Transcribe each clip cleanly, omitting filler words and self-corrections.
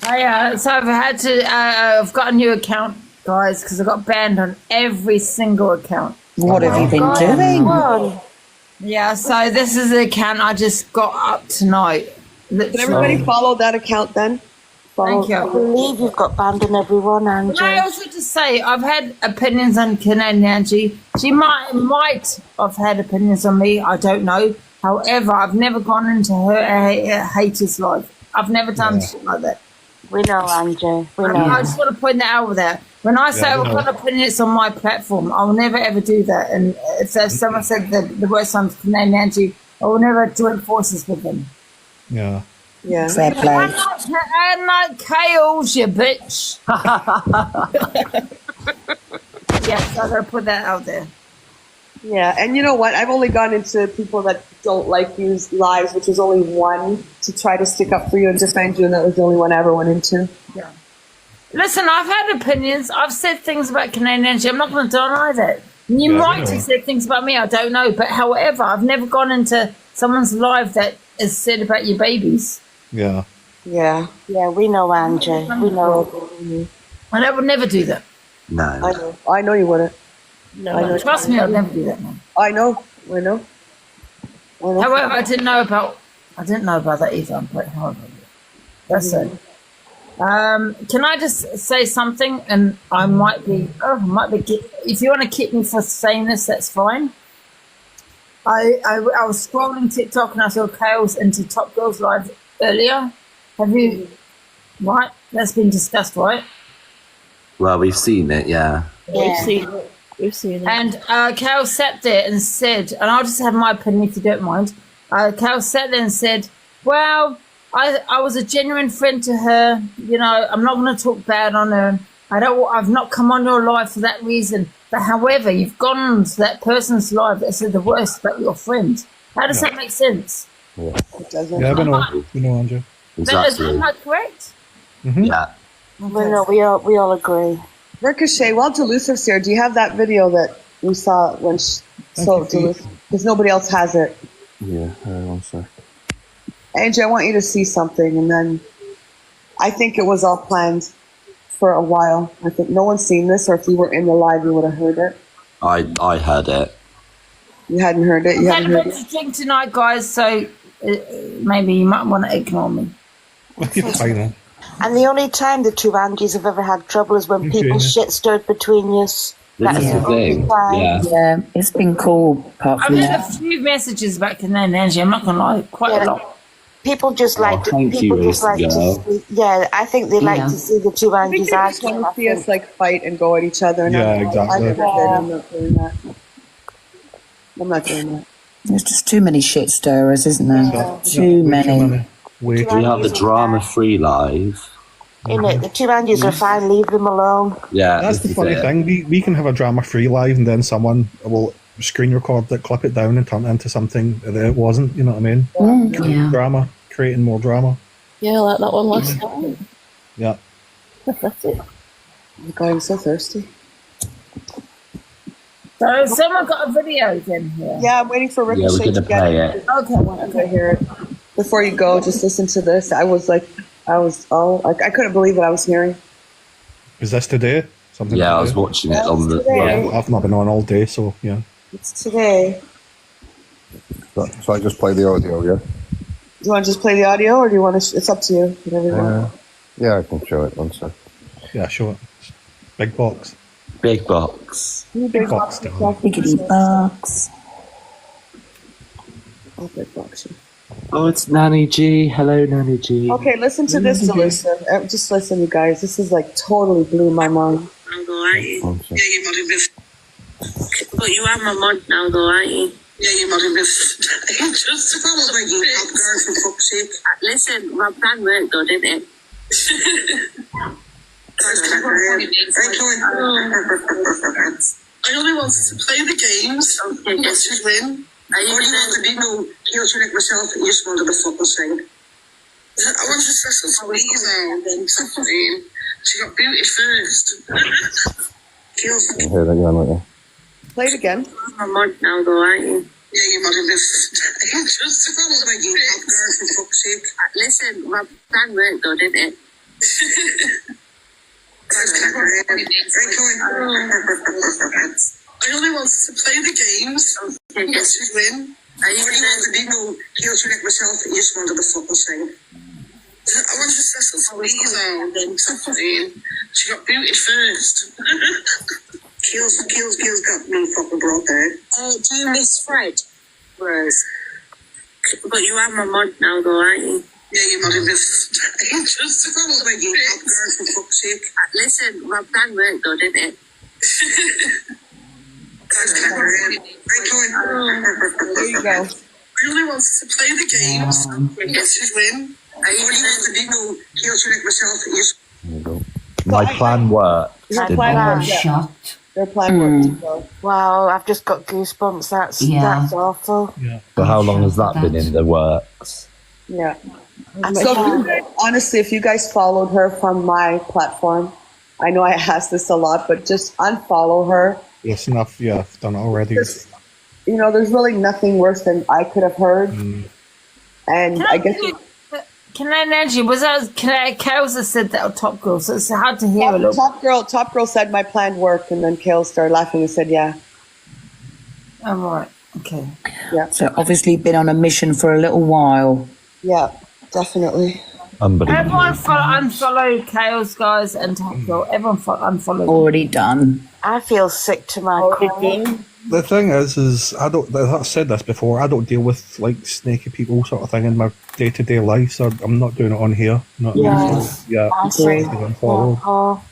So I've had to. I've got a new account, guys, because I got banned on every single account. What have you been doing? Yeah, so this is the account I just got up tonight. Can everybody follow that account then? Thank you. I believe you've got banned on everyone, Angie. Can I also just say I've had opinions on Canadian Angie. She might have had opinions on me. I don't know. However, I've never gone into her haters' life. I've never done shit like that. We know, Angie. We know. I just want to point that out there. When I say I've got opinions on my platform, I'll never ever do that. And if someone said the worst on Canadian Angie, I will never join forces with them. Yeah. Yeah. Fair play. And like Kales, you bitch. Yes, I'm going to put that out there. Yeah, and you know what? I've only gone into people that don't like you's lives, which is only one, to try to stick up for you and defend you, and that was the only one I ever went into. Yeah. Listen, I've had opinions. I've said things about Canadian Angie. I'm not going to deny that. You might have said things about me. I don't know. But however, I've never gone into someone's life that is said about your babies. Yeah. Yeah. Yeah, we know, Angie. We know. And I would never do that. No. I know you wouldn't. No, trust me, I'd never do that, man. I know. However, I didn't know about that either. But however, that's it. Can I just say something? And I might be. If you want to keep me for saying this, that's fine. I was scrolling TikTok and I saw Kales into Top Girls Live earlier. Have you? Right, that's been discussed, right? Well, we've seen it, yeah. We've seen it. And Cal sat there and said, and I'll just have my opinion if you don't mind. Cal sat there and said, well, I was a genuine friend to her. You know, I'm not going to talk bad on her. I've not come on your life for that reason. But however, you've gone into that person's life that said the worst about your friend. How does that make sense? Yeah, we know, Andrew. Exactly. Is that not correct? Mm-hmm. Yeah. We know. We all agree. Ricochet, while Delusive's here, do you have that video that we saw when because nobody else has it? Yeah, one sec. Angie, I want you to see something, and then I think it was all planned for a while. I think no one's seen this, or if you were in the live, you would have heard it. I heard it. You hadn't heard it? You I had hadn't a heard bit it? to drink tonight, guys, so maybe you might want to ignore me. You're fine. And the only time the two Angies have ever had trouble is when people shit stirred between us. This is the thing. Yeah. Yeah, it's been cool, apart I've from had a that. few messages about Canadian Angie, I'm not going to lie, quite a lot. People just like to. thank People you, just like to. girl. See, yeah, I think they like to see the two I think Angies they just arguing. want to see us like fight and go at each other. And Yeah, I'm exactly. not doing that. I'm not doing that. There's just too many shit stirrers, isn't there? Too many. Way We have the drama-free live. In it, the two Angies are fine. Leave them alone. Yeah. That's the this is funny it. thing. We can have a drama-free live, and then someone will screen record it, clip it down, and turn it into something that it wasn't. You know what I mean? Yeah. Drama, creating more drama. Yeah, like that one last time. Yeah. That's it. Oh my God, I'm so thirsty. So someone got a video then here? Yeah, I'm waiting for Yeah, Ricochet we're going to to get play it. it. Okay. I hear it. Before you go, just listen to this. I couldn't believe what I was hearing. Is this today? Something? Yeah, I was today? watching it on the... today. Yeah. I've not been on all day, so yeah. It's today. So I just play the audio, yeah? Do you want to just play the audio, or do you want to? It's up to you. Whatever you want. Yeah, I can show it. One sec. Yeah, sure. Big box. Big box. Big box. Biggity box. Oh, big box. Oh, it's Nanny G. Hello, Nanny G. Okay, listen to this to listen. Just listen, you guys. This is like totally blew my mind. One sec. But you are my mod now, though, aren't you? Yeah, you're modding this. Just follow my girl, for fuck's sake. Listen, my plan worked, though, didn't it? I only wanted to play the games and not to win. I only wanted to be no guilty like myself and you just wanted to fucking sing. I wanted to stress on some and then something. She got booted first. Kills I hear that again, like that. Play it again. I'm a mod now, though, aren't you? Yeah, you're modding this. Just follow my girl, for fuck's sake. Listen, my plan worked, though, didn't it? I only wanted to play the games and get to win. I only wanted to be no heel to like myself. I just wanted to fucking sing. I wanted to listen to Lisa and then something. She got booted first. Keel's got me fucking brought there. Do you miss Fred? Whereas, But you are my mod now, though, aren't you? yeah, you might have missed. Just to go like you top girl for fuck's sake. Listen, my plan worked, though, didn't it? There you go. I really wanted to play the games and get to win. I only wanted to be no heel to like myself. I just There you go. My plan worked. Your didn't plan it? worked, yeah. Their plan worked. So. Wow, I've just got goosebumps. That's awful. So how long has that been in the works? Yeah. So if you guys, honestly, if you guys followed her from my platform, I know I ask this a lot, but just unfollow her. Yes, enough. Yeah, I've done it already. Just, you know, there's really nothing worse than I could have heard. And I guess Can I Nancy, was that Kales that said that, or Top Girl? So it's hard to hear a little. Top Girl said my plan worked, and then Kale started laughing and said, "Yeah." Oh, right. Okay. Yeah. So obviously been on a mission for a little while. Yeah, definitely. Unbelievable. Everyone unfollow Kales, guys, and Top Girl. Everyone unfollow. Already done. I feel sick to my core. The thing is I don't. I've said this before. I don't deal with like snaky people sort of thing in my day-to-day life, so I'm not doing it on here. Not yeah. Oh,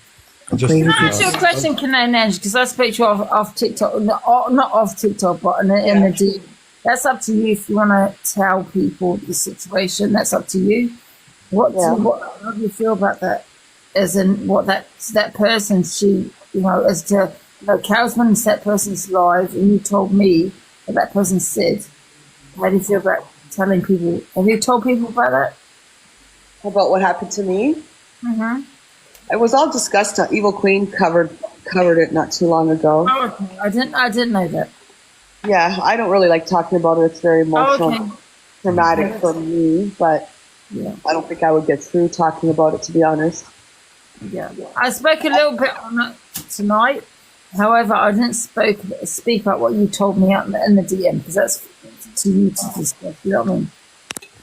Just, Can I ask you a question, Nancy? Because I spoke to you off TikTok, not off TikTok, but in the DM. That's up to you if you want to tell people the situation. That's up to you. How do you feel about that? As in, what that person, she, you know, as to, you know, Kalsman, that person's live, and you told me what that person said. How do you feel about telling people? Have you told people about that? About what happened to me? Mm-hmm. It was all discussed. Evil Queen covered it not too long ago. Oh, okay. I didn't know that. Yeah, I don't really like talking about it. It's very emotional, traumatic for me, but I don't think I would get through talking about it, to be honest. Yeah, I spoke a little bit on it tonight. However, I didn't speak about what you told me out in the DM, because that's to you to discuss. You know what I mean?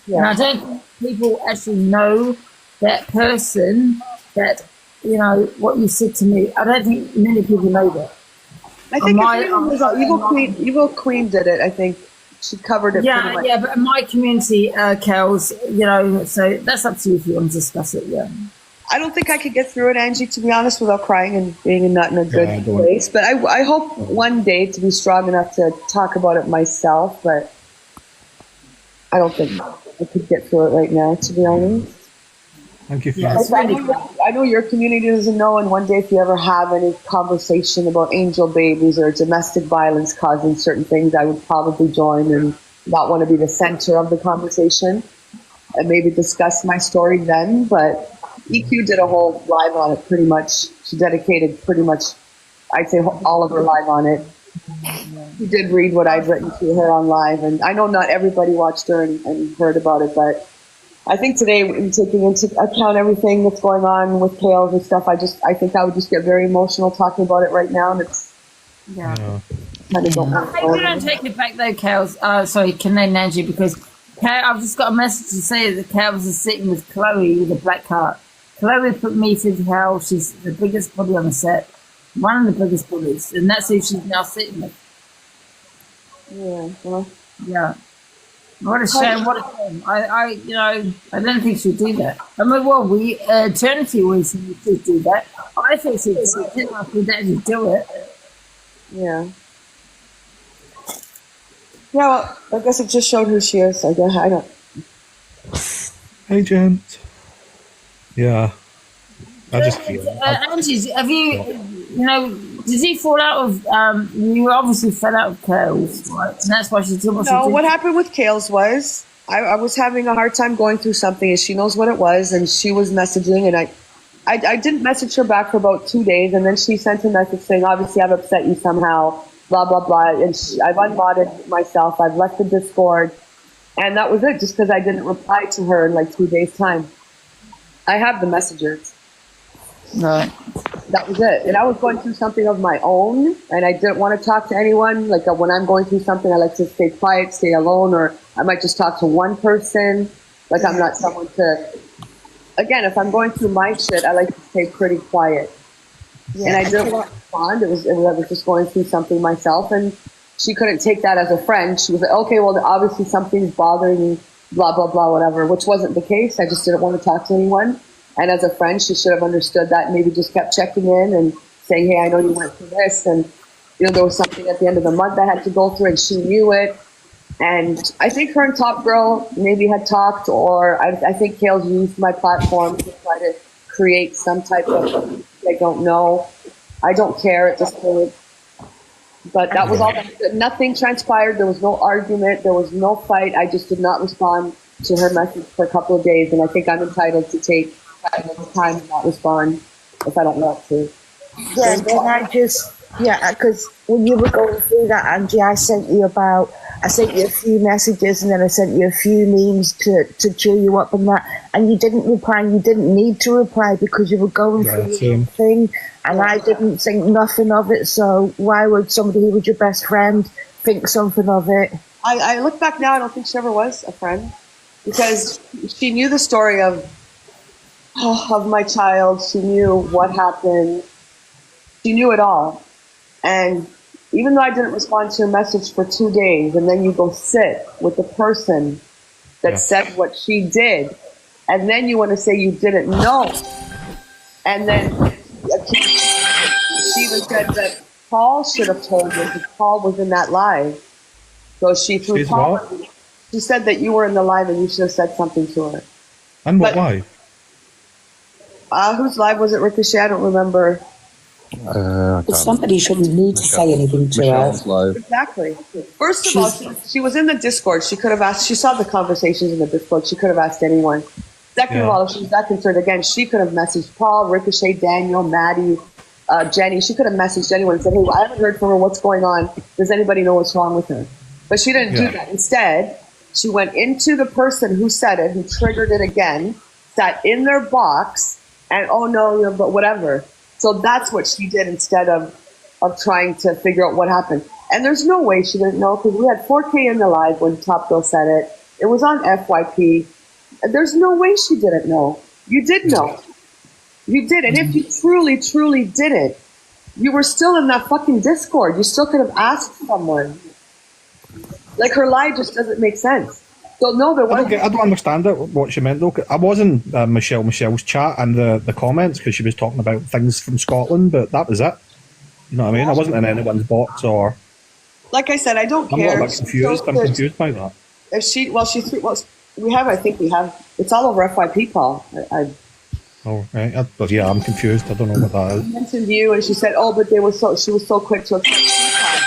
Yeah. And I don't think people actually know that person, that, you know, what you said to me. I don't think many people know that. I think Evil Queen did it. I think she covered it. pretty much. Yeah, but in my community, Kels, you know, so that's up to you if you want to discuss it. Yeah. I don't think I could get through it, Angie, to be honest, without crying and being not in a good place. But I hope one day to be strong enough to talk about it myself. But I don't think I could get through it right now, to be honest. Thank you for I know your community doesn't know, and one day if you ever have any conversation about angel babies or domestic violence causing certain things, I would probably join and not want to be the center of the conversation and maybe discuss my story then. But EQ did a whole live on it pretty much. She dedicated pretty much, I'd say, all of her live on it. She did read what I'd written to her on live, and I know not everybody watched her and heard about it, but I think today, in taking into account everything that's going on with Kales and stuff, I think I would just get very emotional talking about it right now, and it's kind of Maybe don't take it back though, Kales. Sorry, Nancy, because I've just got a message to say that Kales is sitting with Chloe with a black heart. Chloe put me through hell. She's the biggest body on the set, one of the biggest bodies, and that's who she's now sitting with. Yeah. Well. Yeah. What a shame! What a shame! I don't think she'd do that. I mean, well, Eternity always should do that. I think she didn't have to actually do it. Yeah. Yeah. Well, I guess it just showed who she is. I guess I don't. Hey, gent. Yeah. I just feel. Angie, have did he fall out of? You obviously fell out of Kales, right? And that's why she's doing. No, what happened with Kales was I was having a hard time going through something, and she knows what it was, and she was messaging, and I didn't message her back for about 2 days, and then she sent a message saying, obviously I've upset you somehow, blah blah blah, and I've unmodded myself, I've left the Discord, and that was it, just because I didn't reply to her in like 2 days' time. I have the messages. Right. That was it. And I was going through something of my own, and I didn't want to talk to anyone. Like when I'm going through something, I like to stay quiet, stay alone, or I might just talk to one person. Like I'm not someone to. Again, if I'm going through my shit, I like to stay pretty quiet. Yeah, And I didn't want to respond. I was just going through something myself, and she couldn't take that as a friend. She was like, okay, well, obviously something's bothering me, blah, blah, blah, whatever, which wasn't the case. I just didn't want to talk to anyone. And as a friend, she should have understood that and maybe just kept checking in and saying, hey, I know you went through this. And, you know, there was something at the end of the month I had to go through, and she knew it. And I think her and Top Girl maybe had talked, or I think Kale's used my platform to try to create some type of, I don't know. I don't care at this point. But that was all. Nothing transpired. There was no argument. There was no fight. I just did not respond to her message for a couple of days. And I think I'm entitled to take time to not respond if I don't want to. Yeah, then because when you were going through that, Angie, I sent you a few messages, and then I sent you a few memes to cheer you up and that, and you didn't reply. You didn't need to reply because you were going through the thing, and I didn't think nothing of it. So why would somebody who was your best friend think something of it? I look back now, I don't think she ever was a friend, because she knew the story of my child. She knew what happened. She knew it all. And even though I didn't respond to your message for 2 days, and then you go sit with the person that said what she did, and then you want to say you didn't know, and then she even said that Paul should have told you because Paul was in that live. So she threw Paul. She said that you were in the live and you should have said something to her. And what live? Whose live was it, Ricochet? I don't remember. Somebody shouldn't need to say anything to Michelle's her. live. Exactly. First of all, she was in the Discord. She could have asked. She saw the conversations in the Discord. She could have asked anyone. Second of all, if she was that concerned, again, she could have messaged Paul, Ricochet, Daniel, Maddie, Jenny. She could have messaged anyone and said, hey, I haven't heard from her. What's going on? Does anybody know what's wrong with her? But she didn't do that. Instead, she went into the person who said it, who triggered it again, sat in their box, and oh no, but whatever. So that's what she did instead of trying to figure out what happened. And there's no way she didn't know, because we had 4K in the live when Top Girl said it. It was on FYP. There's no way she didn't know. You did know. You did. And if you truly, truly didn't, you were still in that fucking Discord. You still could have asked someone. Like, her lie just doesn't make sense. So no, there wasn't. I don't understand it, what she meant though. I was in Michelle's chat and the comments because she was talking about things from Scotland, but that was it. You know what I mean? I wasn't in anyone's box or. Like I said, I don't I'm care. not like confused. I'm confused by that. If she, I think we have. It's all over FYP, Paul. Oh right, but yeah, I'm confused. I don't know what that is. I mentioned you, and she said, "Oh, but they were so." She was so quick to accept Teapot.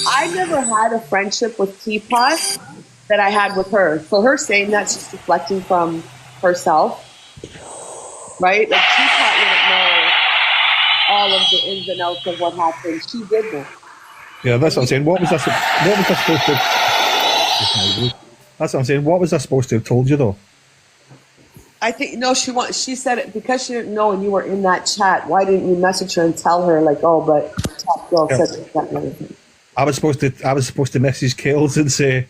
I never had a friendship with Teapot that I had with her. So her saying that's just reflecting from herself, right? Like Teapot wouldn't know all of the ins and outs of what happened. She did know. Yeah, that's what I'm saying. What was I supposed to? That's what I'm saying. What was I supposed to have told you though? I think no. She said it because she didn't know, and you were in that chat. Why didn't you message her and tell her like, oh, but Top Girl said that and everything? I was supposed to message Kales and say,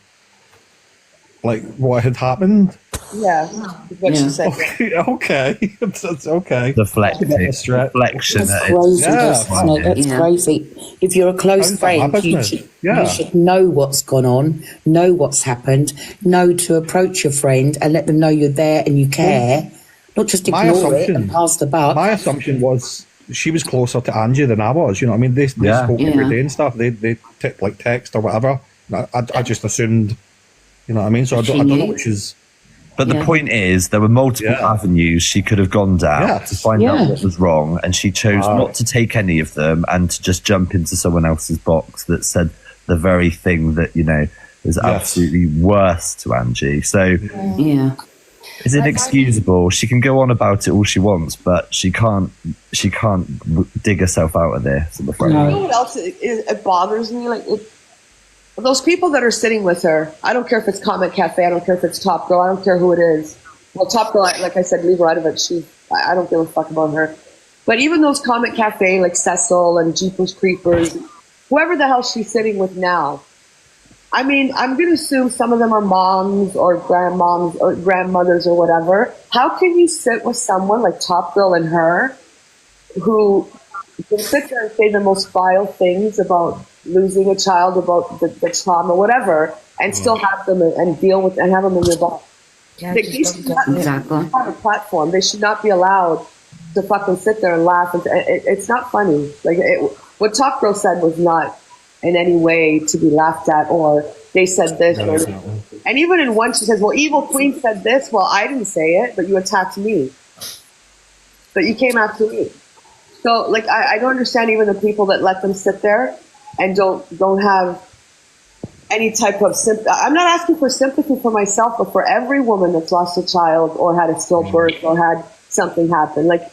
like, what had happened. Yeah, what she said. Okay. It's okay. Deflection. That's crazy. That's crazy. If you're a close friend, you should know what's gone on, know what's happened, know to approach your friend and let them know you're there and you care. Not just ignore it and pass the buck. My assumption was she was closer to Angie than I was. You know what I mean? They spoke every day and stuff. They text or whatever. I just assumed, you know what I mean? So I don't know which is. But the point is, there were multiple avenues she could have gone down to find out what was wrong, and she chose not to take any of them and to just jump into someone else's box that said the very thing that, you know, is absolutely worse to Angie. So, is it excusable? She can go on about it all she wants, but she can't dig herself out of this, I'm afraid. You know what else it bothers me? Like, those people that are sitting with her, I don't care if it's Comment Cafe, I don't care if it's Top Girl, I don't care who it is. well, Top Girl, like I said, leave her out of it. I don't give a fuck about her. But even those Comic Cafe, like Cecil and Jeepers Creepers, whoever the hell she's sitting with now, I mean, I'm going to assume some of them are moms or grandmoms or grandmothers or whatever. How can you sit with someone like Top Girl and her who can sit there and say the most vile things about losing a child, about the trauma, whatever, and still have them and deal with and have them in your body? Yeah, They should not have a platform. They should not be allowed to fucking sit there and laugh. It's not funny. Like what Top Girl said was not in any way to be laughed at, or they said this. And even in one, she says, well, Evil Queen said this. Well, I didn't say it, but you attacked me. But you came after me. So, like, I don't understand even the people that let them sit there and don't have any type of sympathy. I'm not asking for sympathy for myself, but for every woman that's lost a child or had a stillbirth or had something happen. Like,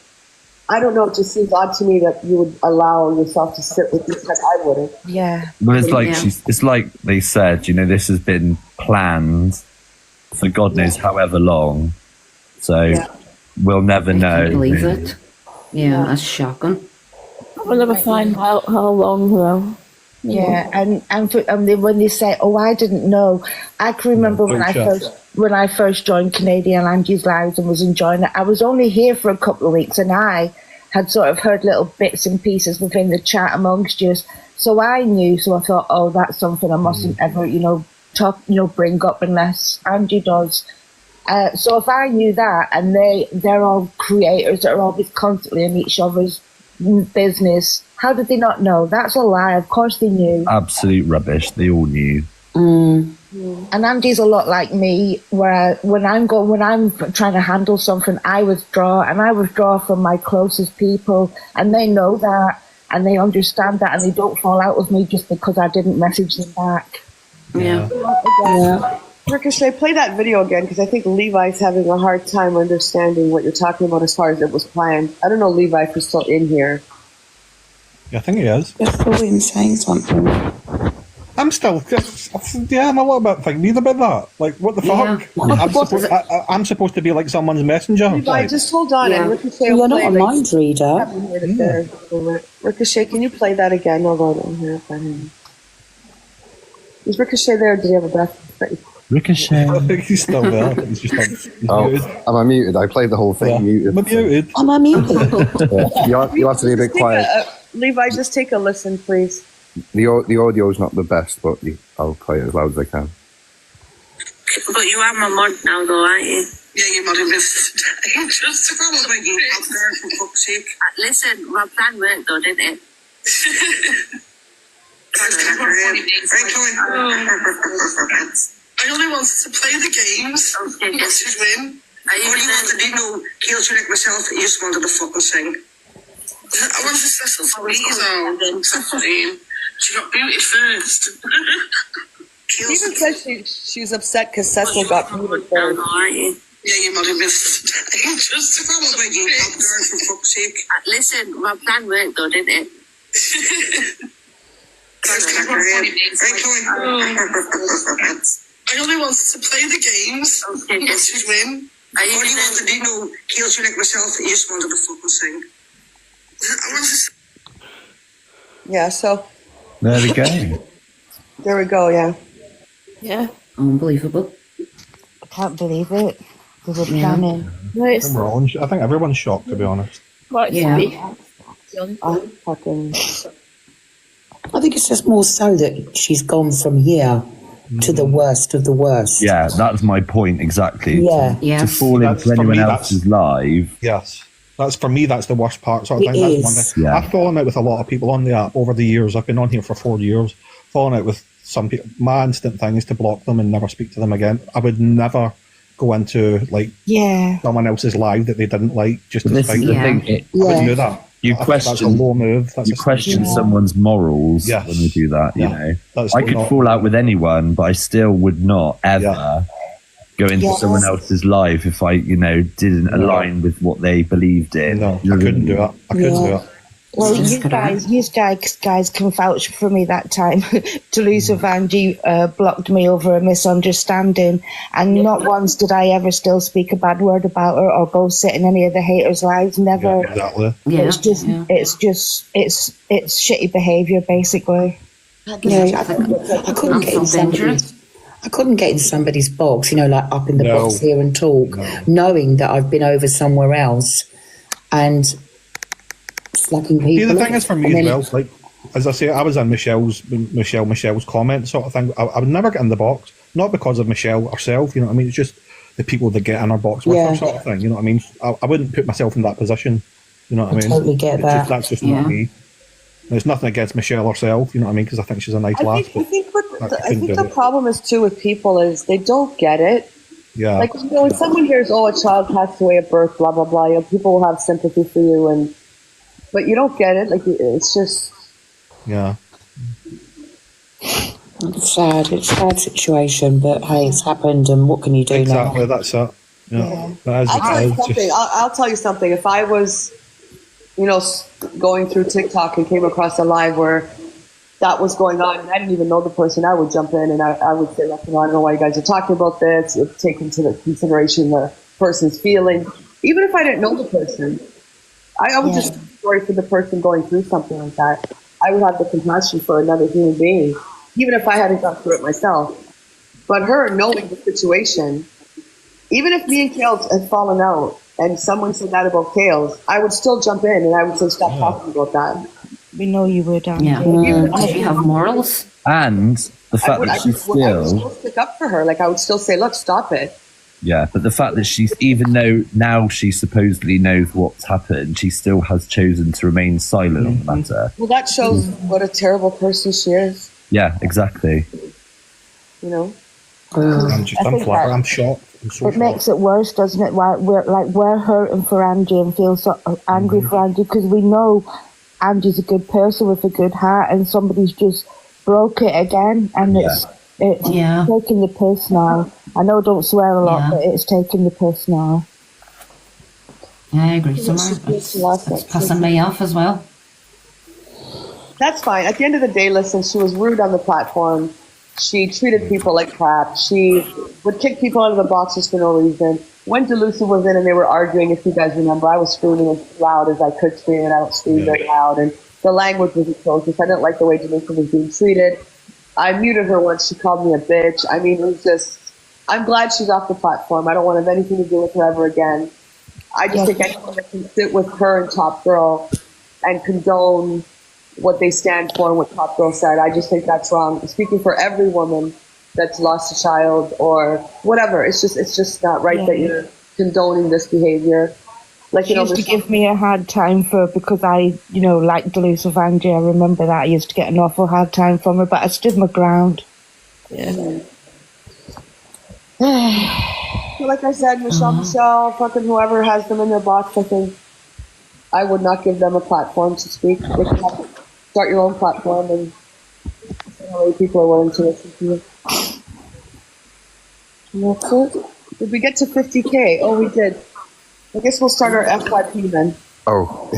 I don't know, it just seems odd to me that you would allow yourself to sit with this, because I wouldn't. Yeah. Well, it's like it's like they said, you know, this has been planned for God knows however long. So we'll never know. I believe it. Yeah, that's shocking. We'll never find out how long though. Yeah, and when they say, "Oh, I didn't know," I can remember when I first joined Canadian Angie's Lives and was enjoying it. I was only here for a couple of weeks, and I had sort of heard little bits and pieces within the chat amongst us. So I knew. So I thought, "Oh, that's something I mustn't ever, bring up unless Angie does." So if I knew that, and they're all creators that are always constantly in each other's business, how did they not know? That's a lie. Of course they knew. Absolute rubbish. They all knew. And Angie's a lot like me, where when I'm trying to handle something, I withdraw from my closest people, and they know that, and they understand that, and they don't fall out with me just because I didn't message them back. Yeah. Ricochet, play that video again, because I think Levi's having a hard time understanding what you're talking about as far as it was planned. I don't know, Levi, if you're still in here. Yeah, I think he is. Just go in saying something. I'm still, I'm a little bit thinking about that. Like, what the fuck? I'm supposed to be like someone's messenger. Levi, just hold on. And Ricochet will You're not a mind reader. Ricochet, can you play that again? Hold on here. Is Ricochet there? Or did he have a breath? Ricochet. I think he's still there. He's just muted. Am I muted? I played the whole thing muted. I'm muted. Am I muted? You have to be a bit quiet. Levi, just take a listen, please. The audio is not the best, but I'll play it as loud as I can. But you are my mod now, though, aren't you? Yeah, you're modding this. Just probably you for fuck's sake. Listen, my plan worked, though, didn't it? I only wanted to play the games. Okay. Yes, to win. I only wanted to know, kill you like myself. I just wanted to fucking sing. I wanted to Cecil to please her. She got booted first. She even said she was upset because Cecil got booted first. Yeah, you might have missed. Just probably you girl, for fuck's sake. Listen, my plan worked, though, didn't it? I only wanted to play the games. Okay. Yes, to win. I only wanted to kill you like myself. I just wanted to fucking sing. Yeah, so there we go. There we go, Yeah. Unbelievable. I can't believe it. We were planning. I think everyone's shocked, to be honest. Quite Yeah. I think it's just more so that she's gone from here to the worst of the worst. Yeah, that's my point exactly. Yeah. To fall into anyone else's life. Yes. That's for me. That's the worst part. So I think that's one thing. Yeah. I've fallen out with a lot of people on the app over the years. I've been on here for 4 years. Fallen out with some people. My instant thing is to block them and never speak to them again. I would never go into someone else's live that they didn't like just to this spite is the them. thing. I wouldn't do that. You question that's a low move. You question someone's morals when you do that. You know, I could fall out with anyone, but I still would not ever go into someone else's life if I, didn't align with what they believed in. No, I couldn't do it. I couldn't do it. Well, you guys can vouch for me that time. Toulouse Vanji blocked me over a misunderstanding, and not once did I ever still speak a bad word about her or go sit in any of the haters' lives. Never. Yeah, exactly. It's shitty behaviour, basically. Yeah, I couldn't get in somebody's. I couldn't get in somebody's box, like up in the box here and talk, knowing that I've been over somewhere else and slugging people. See, the thing is for me as well, like as I say, I was in Michelle's comment sort of thing. I would never get in the box, not because of Michelle herself, you know what I mean? It's just the people that get in her box with her sort of thing, you know what I mean? I wouldn't put myself in that position, you know what I mean? Totally get that. That's just not me. There's nothing against Michelle herself, you know what I mean? Because I think she's a nice lass. I think the problem is too with people is they don't get it. Yeah. Like, when someone hears, a child passed away at birth, blah, blah, blah, people will have sympathy for you, but you don't get it. Like, it's just... Yeah. It's sad. It's a sad situation, but hey, it's happened, and what can you do now? Exactly, that's it. Yeah. I'll tell you something. If I was, going through TikTok and came across a live where that was going on, and I didn't even know the person, I would jump in and I would say, I don't know why you guys are talking about this. Take into consideration the person's feelings. Even if I didn't know the person, I would just feel sorry for the person going through something like that. I would have the compassion for another human being, even if I hadn't gone through it myself. But her knowing the situation, even if me and Kales had fallen out and someone said that about Kales, I would still jump in and I would say, stop talking about that. We know you would, Dan. Yeah. Because you have morals. And the fact that she's I would still stick up for her. Like, I would still say, look, stop it. Yeah, but the fact that she's, even though now she supposedly knows what's happened, she still has chosen to remain silent on the matter. Well, that shows what a terrible person she is. Yeah, exactly. I'm flabbergasted. I'm shocked. It makes it worse, doesn't it? We're hurting for Angie and feel so angry for Angie because we know Angie's a good person with a good heart, and somebody's just broke it again, and it's taking the piss now. I know I don't swear a lot, but it's taking the piss now. I agree, Summer. It's pissing me off as well. That's fine. At the end of the day, listen, she was rude on the platform. She treated people like crap. She would kick people out of the boxes for no reason. When Delusa was in and they were arguing, if you guys remember, I was screaming as loud as I could scream, and I don't scream very loud. And the language was atrocious. I didn't like the way Delusa was being treated. I muted her once. She called me a bitch. I mean, it was just... I'm glad she's off the platform. I don't want to have anything to do with her ever again. I just think anyone that can sit with her and Top Girl and condone what they stand for and what Top Girl said, I just think that's wrong. Speaking for every woman that's lost a child or whatever, it's just not right that you're condoning this behavior. Like, she used to give me a hard time because I, like Delusa Vanji, I remember that. I used to get an awful hard time from her, but I stood my ground. Yeah. Like I said, Michelle, fucking whoever has them in their box, I think I would not give them a platform to speak. They can have to start your own platform and see how many people are willing to listen to you. And that's it. Did we get to 50K? Oh, we did. I guess we'll start our FYP then. Oh,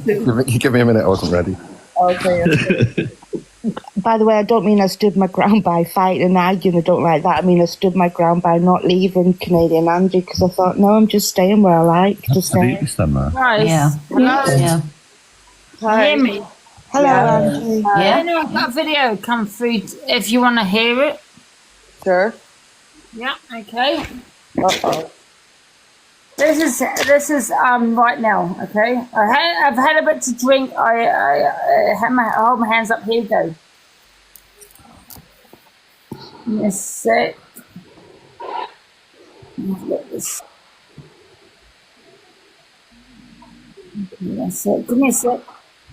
you give me a minute. I wasn't ready. Okay. By the way, I don't mean I stood my ground by fighting and arguing. I don't like that. I mean, I stood my ground by not leaving Canadian Angie because I thought, no, I'm just staying where I like to stay. Right. Yeah. Hello. Hi. Hear me? Hello, Angie. I know that video come through if you want to hear it. Sure. Yeah, okay. Uh-oh. This is right now, okay? I've had a bit to drink. I hold my hands up. Here you go. Give me a sec. Get this. Give me a sec.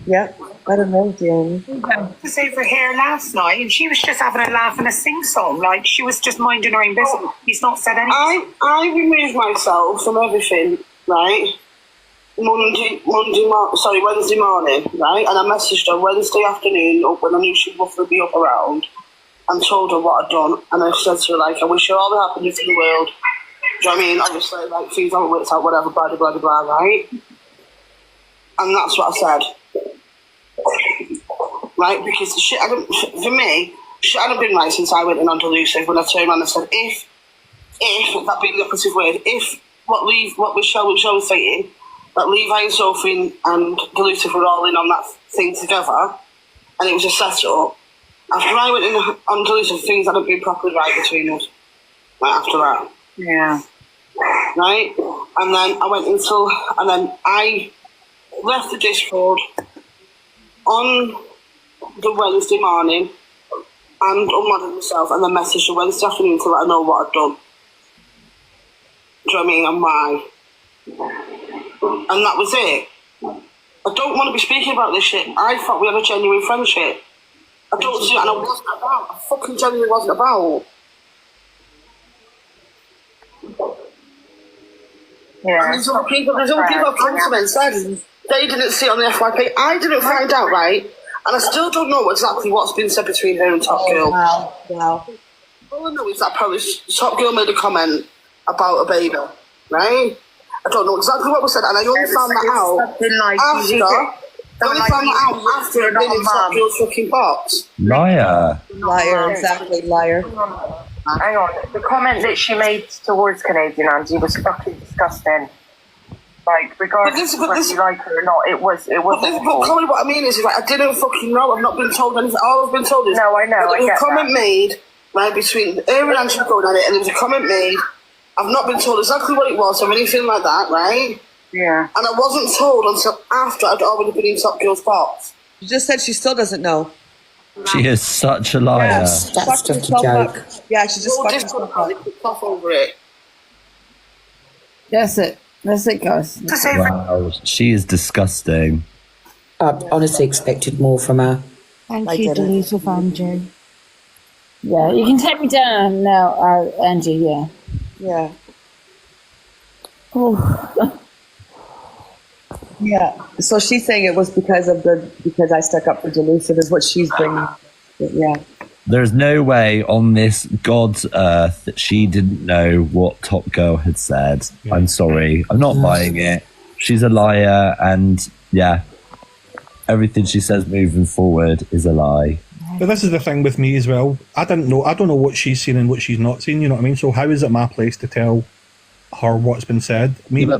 Yep, I don't know, Danny. I was over here last night and she was just having a laugh and a sing-song. Like, she was just minding her own business. He's not said anything. I removed myself from everything, right? Wednesday morning, right? And I messaged her Wednesday afternoon up when I knew she'd roughly be up around and told her what I'd done. And I said to her, like, I wish her all the happiness in the world. Do you know what I mean? Obviously, like, things haven't worked out, whatever, blah, blah, blah, blah, right? And that's what I said. right? Because the shit for me, shit hadn't been right since I went in on Delusive when I turned around and said, if that being the operative word, if what Michelle was saying, that Levi and Sophie and Delusive were all in on that thing together, and it was a setup. After I went in on Delusive, things hadn't been properly right between us. Right after that. Yeah. Right? And then I left the Discord on the Wednesday morning and unmodded myself and then messaged the Wednesday afternoon to let her know what I'd done. Do you know what I mean? And why. And that was it. I don't want to be speaking about this shit. I thought we had a genuine friendship. I don't see it, and I wasn't about. I fucking genuinely wasn't about. Yeah. And there's other people who come to me and said they didn't see it on the FYP. I didn't find out, right? And I still don't know exactly what's been said between her and Top Girl. Wow. All I know is that probably Top Girl made a comment about a baby, right? I don't know exactly what was said, and I only found that out after I'd been in Top Girl's fucking box. Liar. Liar, exactly, liar. Hang on, the comment that she made towards Canadian Angie was fucking disgusting. Like, regardless of whether you like her or not, it was awful. Chloe, what I mean is like, I didn't fucking know. I've not been told anything. All I've been told is no, I know. There was a comment made right between her and Angie going at it, and there was a comment made. I've not been told exactly what it was or anything like that, right? Yeah. And I wasn't told until after I'd already been in Top Girl's box. She just said she still doesn't know. She is such a liar. That's just a joke. Yeah, she just fucking off over it. That's it. That's it, guys. Wow, she is disgusting. I honestly expected more from her. Thank you, Delusive Andrew. Yeah, you can take me down now, Angie, yeah. Yeah. Oh. Yeah. So she's saying it was because I stuck up for Delusive is what she's bringing. Yeah. There's no way on this God's earth that she didn't know what Top Girl had said. Yeah. I'm sorry. I'm not buying it. She's a liar, and yeah, everything she says moving forward is a lie. But this is the thing with me as well. I don't know what she's seen and what she's not seen, you know what I mean? So how is it my place to tell her what's been said? Me and her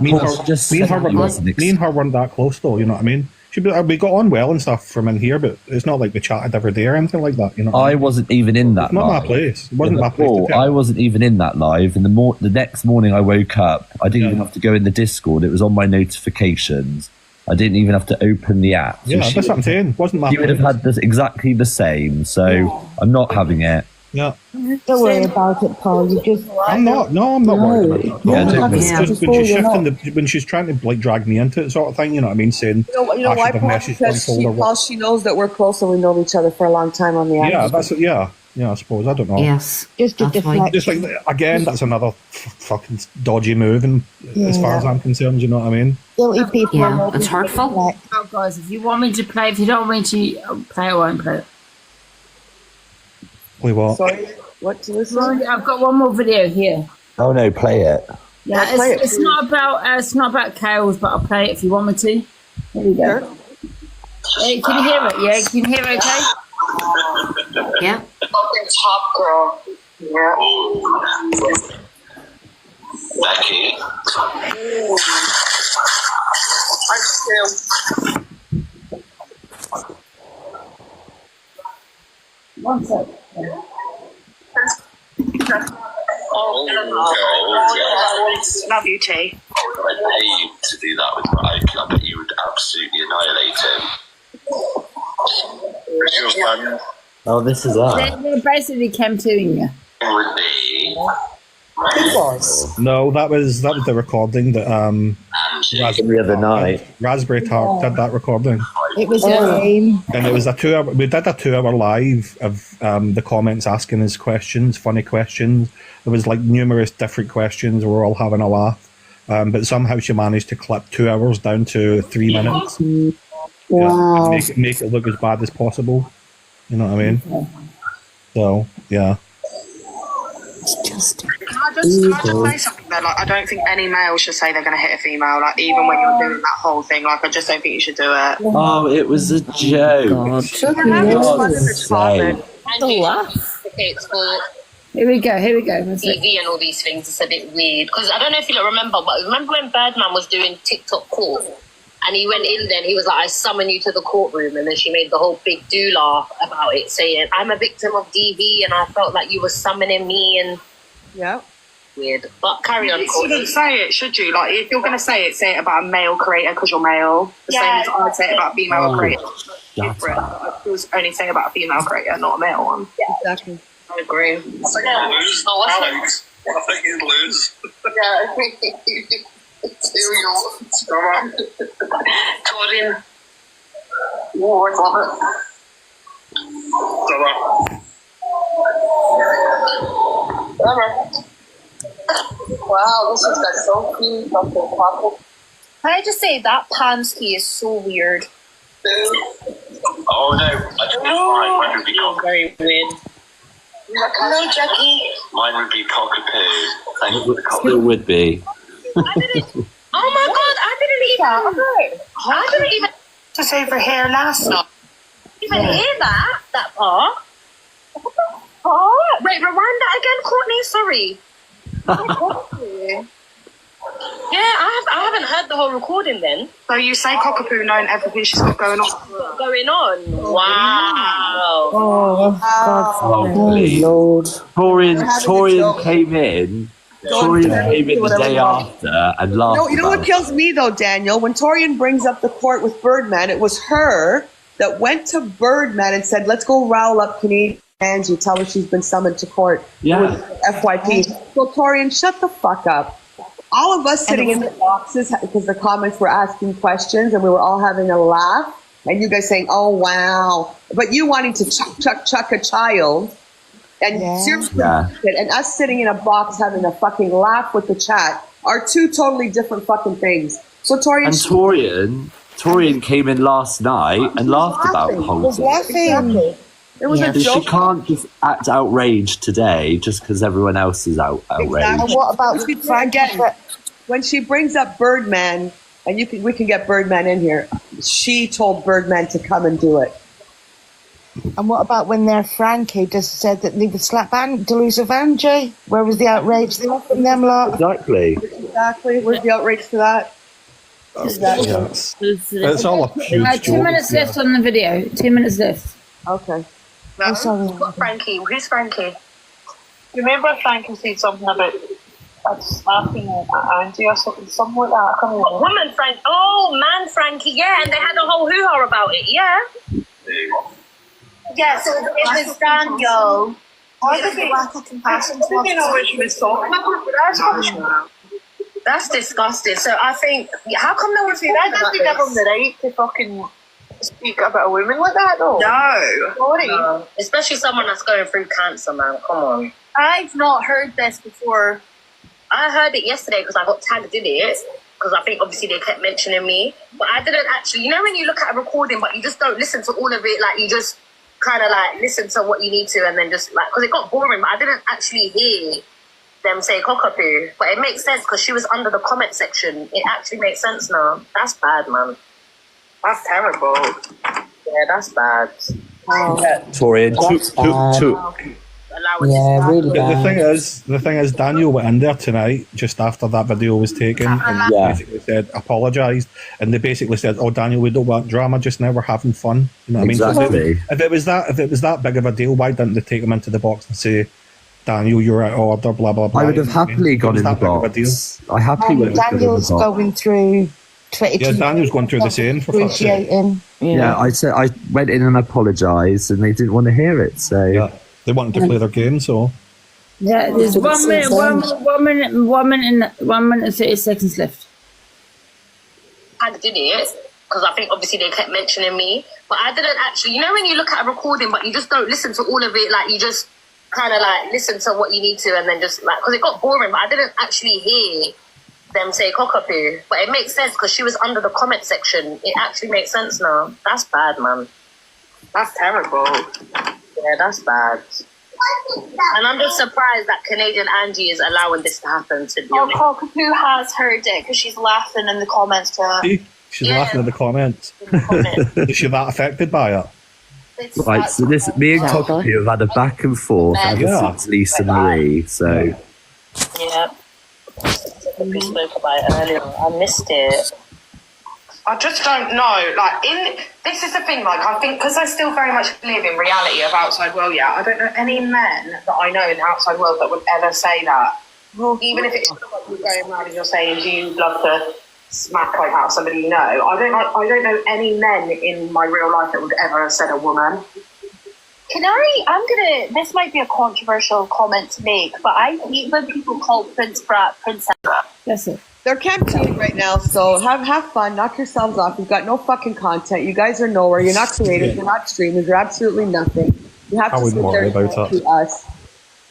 weren't that close though, you know what I mean? We got on well and stuff from in here, but it's not like we chatted every day or anything like that, you know. I wasn't even in that. It's not my place. It wasn't my place to tell. I wasn't even in that live. And the next morning I woke up, I didn't even have to go in the Discord. It was on my notifications. I didn't even have to open the app. Yeah, that's what I'm saying. Wasn't my place. You would have had this exactly the same. So I'm not having it. Yeah. Don't worry about it, Paul. You just. I'm not worried about it. When she's trying to like drag me into it, sort of thing, you know what I mean? Saying, you know why, Paul? Because she knows that we're close and we know each other for a long time on the app. Yeah, that's it. Yeah, I suppose. I don't know. Yes. Just like again, that's another fucking dodgy move, and as far as I'm concerned, you know what I mean? Guilty people. Yeah, it's hurtful. Oh, guys, if you want me to play, if you don't want me to play, I won't play it. Play what? Sorry, what to listen? I've got one more video here. Oh no, play it. Yeah, it's not about cows, but I'll play it if you want me to. Here we go. Sure. Hey, can you hear it? Yeah, can you hear it? Okay. Yeah. Fucking Top Girl. Yeah. Becky. I'm still. One sec. Love you, T. I'd pay you to do that with Mike. I bet you would absolutely annihilate him. Oh, this is that. They're basically chem-2ing you. Would be. No, that was the recording that the other night. Raspberry Tart did that recording. It was a game. And it was we did a 2-hour live of the comments asking us questions, funny questions. There was like numerous different questions. We were all having a laugh. But somehow she managed to clip 2 hours down to 3 minutes. Wow. Yeah, make it look as bad as possible. You know what I mean? So, yeah. Can I just say something Like, I don't think any male should say they're going to hit a female. Like, even when you're doing that whole thing, like, I just don't think you should do it. Oh, it was a joke. Here we go. TV and all these things, it's a bit weird. Because I don't know if you remember, but remember when Birdman was doing TikTok court? And he went in there and he was like, I summon you to the courtroom. And then she made the whole big do-laugh about it, saying, I'm a victim of DV and I felt like you were summoning me. And yeah. Weird. But carry on. You shouldn't say it, should you? Like, if you're going to say it about a male creator because you're male. The same as I would say it about a female creator. Different. I was only saying about a female creator, not a male one. Yeah, exactly. I agree. I think you lose. Alex. I think you lose. Yeah. Torin. Oh, I love it. Wow, this is like so cute. Can I just say that Pansky is so weird? Oh no, I think mine would be cockapoo. Very weird. Hello, Jackie. Mine would be cockapoo. Thank you for the cockapoo. It would be. Oh my god, I didn't even just over here last night. Even hear that part. What the fuck? Wait, rewind that again, Courtney. Sorry. Yeah, I haven't heard the whole recording then. So you say cockapoo knowing everything she's got going on. Wow. Lord. Torian came in. Torian came in the day after and laughed. You know what kills me though, Daniel? When Torian brings up the court with Birdman, it was her that went to Birdman and said, let's go rile up Canadian Angie, tell her she's been summoned to court with FYP. So Torian, shut the fuck up. All of us sitting in the boxes because the comments were asking questions and we were all having a laugh and you guys saying, oh wow. But you wanting to chuck a child and seriously, and us sitting in a box having a fucking laugh with the chat are two totally different fucking things. So Torian came in last night and laughed about the whole thing. It was a joke. She can't just act outraged today just because everyone else is outraged. Exactly. And what about when she brings up Birdman, and we can get Birdman in here. She told Birdman to come and do it. And what about when their Frankie just said that they would slap Deleuze of Angie? Where was the outrage there from them lot? Exactly. Where's the outrage for that? Exactly. It's all a huge 2 minutes left on the video. 2 minutes left. Okay. Frankie. Who's Frankie? Remember Frankie said something about slapping Angie or something like that? I can't remember. Woman Frank. Oh, man Frankie. Yeah, and they had a whole hoo-ha about it. Yeah. Yeah, so it was Daniel. That's disgusting. So I think, how come no one's that? Doesn't give them the right to fucking speak about a woman like that, though. No. Especially someone that's going through cancer, man. Come on. I've not heard this before. I heard it yesterday because I got tagged in it. Because I think obviously they kept mentioning me. But I didn't actually, you know when you look at a recording but you just don't listen to all of it, like you just kind of like listen to what you need to and then just like, because it got boring, but I didn't actually hear them say cockapoo. But it makes sense because she was under the comment section. It actually makes sense now. That's bad, man. That's terrible. Yeah, that's bad. Torian, really the bad. The thing is, Daniel went in there tonight just after that video was taken and basically said, apologised, and they basically said, "Oh, Daniel, we don't want drama just now. We're having fun." You know what I mean? If it was that big of a deal, why didn't they take him into the box and say, "Daniel, you're out of order"? Blah blah blah. I would have happily gone in the box. I happily would have Daniel's going through. Daniel's going through the same. For fuck's sake. Yeah, I said I went in and apologised, and they didn't want to hear it. So they wanted to play their game. So there's 1 minute, 1 minute and 30 seconds left. I did it because I think obviously they kept mentioning me, but I didn't actually. You know when you look at a recording but you just don't listen to all of it, like you just kind of like listen to what you need to and then just like, because it got boring, but I didn't actually hear them say cockapoo. But it makes sense because she was under the comment section. It actually makes sense now. That's bad, man. That's terrible. Yeah, that's bad. And I'm just surprised that Canadian Angie is allowing this to happen, to be honest. Cockapoo has heard it because she's laughing in the comments to her. See? She's laughing in the comments. Is she that affected by it? Right, so me and Cockapoo have had a back and forth ever since Lisa Marie, so... Yeah. We spoke about it earlier. I missed it. I just don't know. This is the thing. I think because I still very much live in reality of outside world. Yeah, I don't know any men that I know in the outside world that would ever say that. Well, even if it's like you're going around and you're saying, "Do you love to smack like out somebody you know?" I don't know any men in my real life that would ever have said a woman. This might be a controversial comment to make, but I hate when people call Prince Brat Princess. That's it. They're campaigning right now, so have fun, knock yourselves off. You've got no fucking content. You guys are nowhere. You're not creative. You're not streamers. You're absolutely nothing. You have to sit there and talk to us.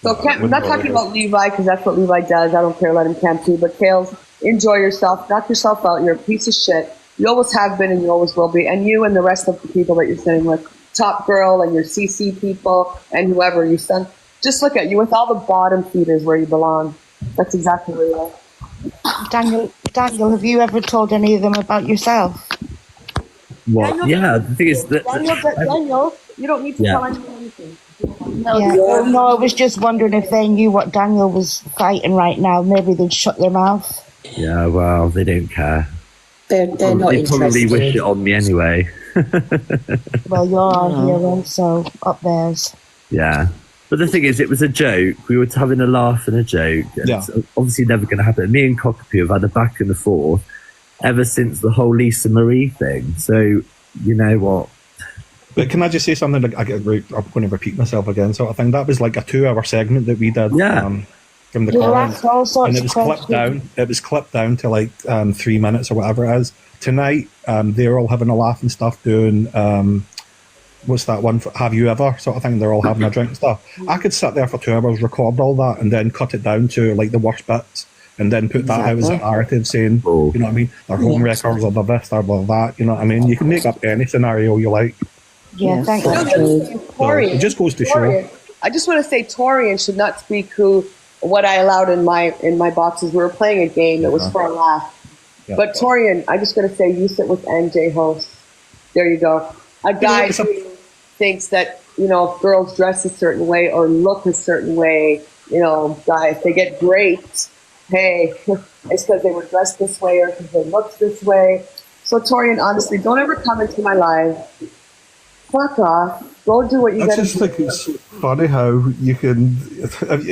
So I'm not talking about Levi because that's what Levi does. I don't care. Let him camp too. But Kales, enjoy yourself. Knock yourself out. You're a piece of shit. You always have been and you always will be. And you and the rest of the people that you're sitting with, Top Girl and your CC people and whoever you send, just look at you with all the bottom feeders where you belong. That's exactly where you are. Daniel, have you ever told any of them about yourself? What? Daniel, yeah, the thing is that... Daniel, you don't need to tell anyone anything. No, I was just wondering if they knew what Daniel was fighting right now. Maybe they'd shut their mouth. Yeah, well, they don't care. They're not They interested. probably wish it on me anyway. Well, you're our hero, so up theirs. Yeah. But the thing is, it was a joke. We were having a laugh and a joke. And it's obviously never going to happen. Me and Cockapoo have had a back and a forth ever since the whole Lisa Marie thing. So, you know what? But can I just say something? I'm going to repeat myself again. So I think that was like a 2-hour segment that we did from the comments. And it was clipped down. It was clipped down to like 3 minutes or whatever it is. Tonight, they're all having a laugh and stuff doing... what's that one? Have you ever? Sort of thing. They're all having a drink and stuff. I could sit there for 2 hours, record all that, and then cut it down to like the worst bits, and then put that out as a narrative, saying, you know what I mean? Their home records or the this or the that. You know what I mean? You can make up any scenario you like. Yeah, thank you. It just goes to show. I just want to say, Torian should not speak what I allowed in my boxes. We were playing a game that was for a laugh. Yeah. But Torian, I just got to say, you sit with NJ hosts. There you go. A guy who thinks that, you know, if girls dress a certain way or look a certain way, you know, guys, they get raped. Hey, it's because they were dressed this way or because they looked this way. So, Torian, honestly, don't ever come into my live. Fuck off. Go do what you got to do. I just think it's funny how you can...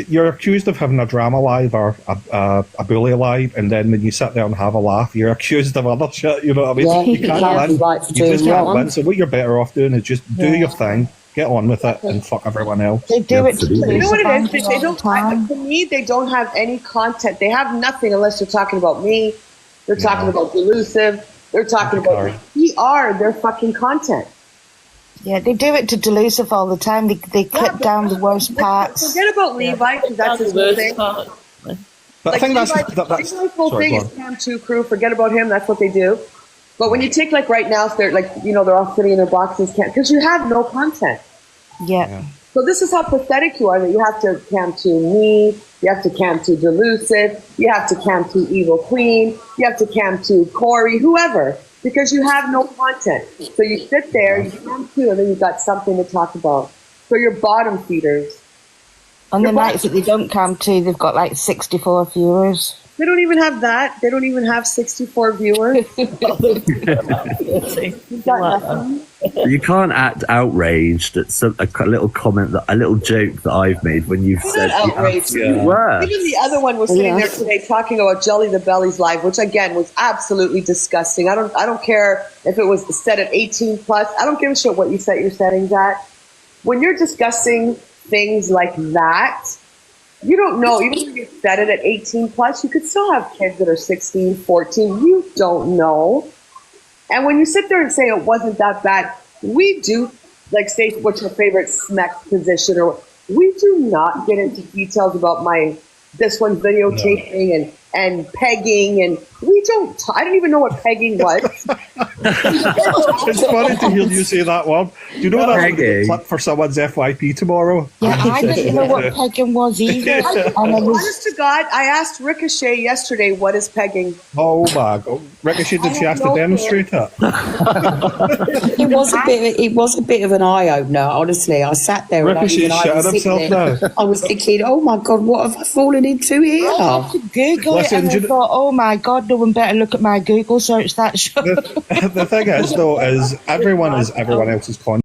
You're accused of having a drama live or a bully live, and then when you sit there and have a laugh, you're accused of other shit, you know what I mean? Yeah, you can't win. Right you just can't win. So what you're better off doing is just do your thing, get on with it, and fuck everyone else. They do it. You know what it is? They don't. To me, they don't have any content. They have nothing unless they're talking about me. They're talking about Delusive. They're talking about PR. Their fucking content. Yeah, they do it to Delusive all the time. They clip down the worst parts. Forget about Levi, because that's his whole thing. But I think that's his whole thing is Cam 2 crew. Forget about him. That's what they do. But when you take like right now, they're like, you know, they're all sitting in their boxes because you have no content. Yeah. So this is how pathetic you are that you have to Cam 2 me, you have to Cam 2 Delusive, you have to Cam 2 Evil Queen, you have to Cam 2 Corey, whoever. Because you have no content. So you sit there, you come to, and then you've got something to talk about. So you're bottom feeders. On the nights that they don't come to, they've got like 64 viewers. They don't even have that. They don't even have 64 viewers. You can't act outraged at a little comment, a little joke that I've made when you've said outraged. You were. Even the other one was sitting there today talking about Jelly the Belly's live, which again was absolutely disgusting. I don't care if it was set at 18 plus. I don't give a shit what you set your settings at. When you're discussing things like that, you don't know. Even if you set it at 18 plus, you could still have kids that are 16, 14. You don't know. And when you sit there and say it wasn't that bad, we do, like, say what's your favorite smack position, or we do not get into details about this one's videotaping and pegging and We don't. I don't even know what pegging was. It's funny to hear you say that word. Do you know that clip for someone's FYP tomorrow? Yeah, I didn't know what pegging was either. Honest to God, I asked Ricochet yesterday, what is pegging? Oh my God. Ricochet, did she have to demonstrate it? It was a bit of an eye-opener, honestly. I sat there Ricochet shitting himself now. I was thinking, oh my God, what have I fallen into here? I had to Google it and I thought, oh my God, no one better look at my Google search that show. The thing is, though, is everyone else's content.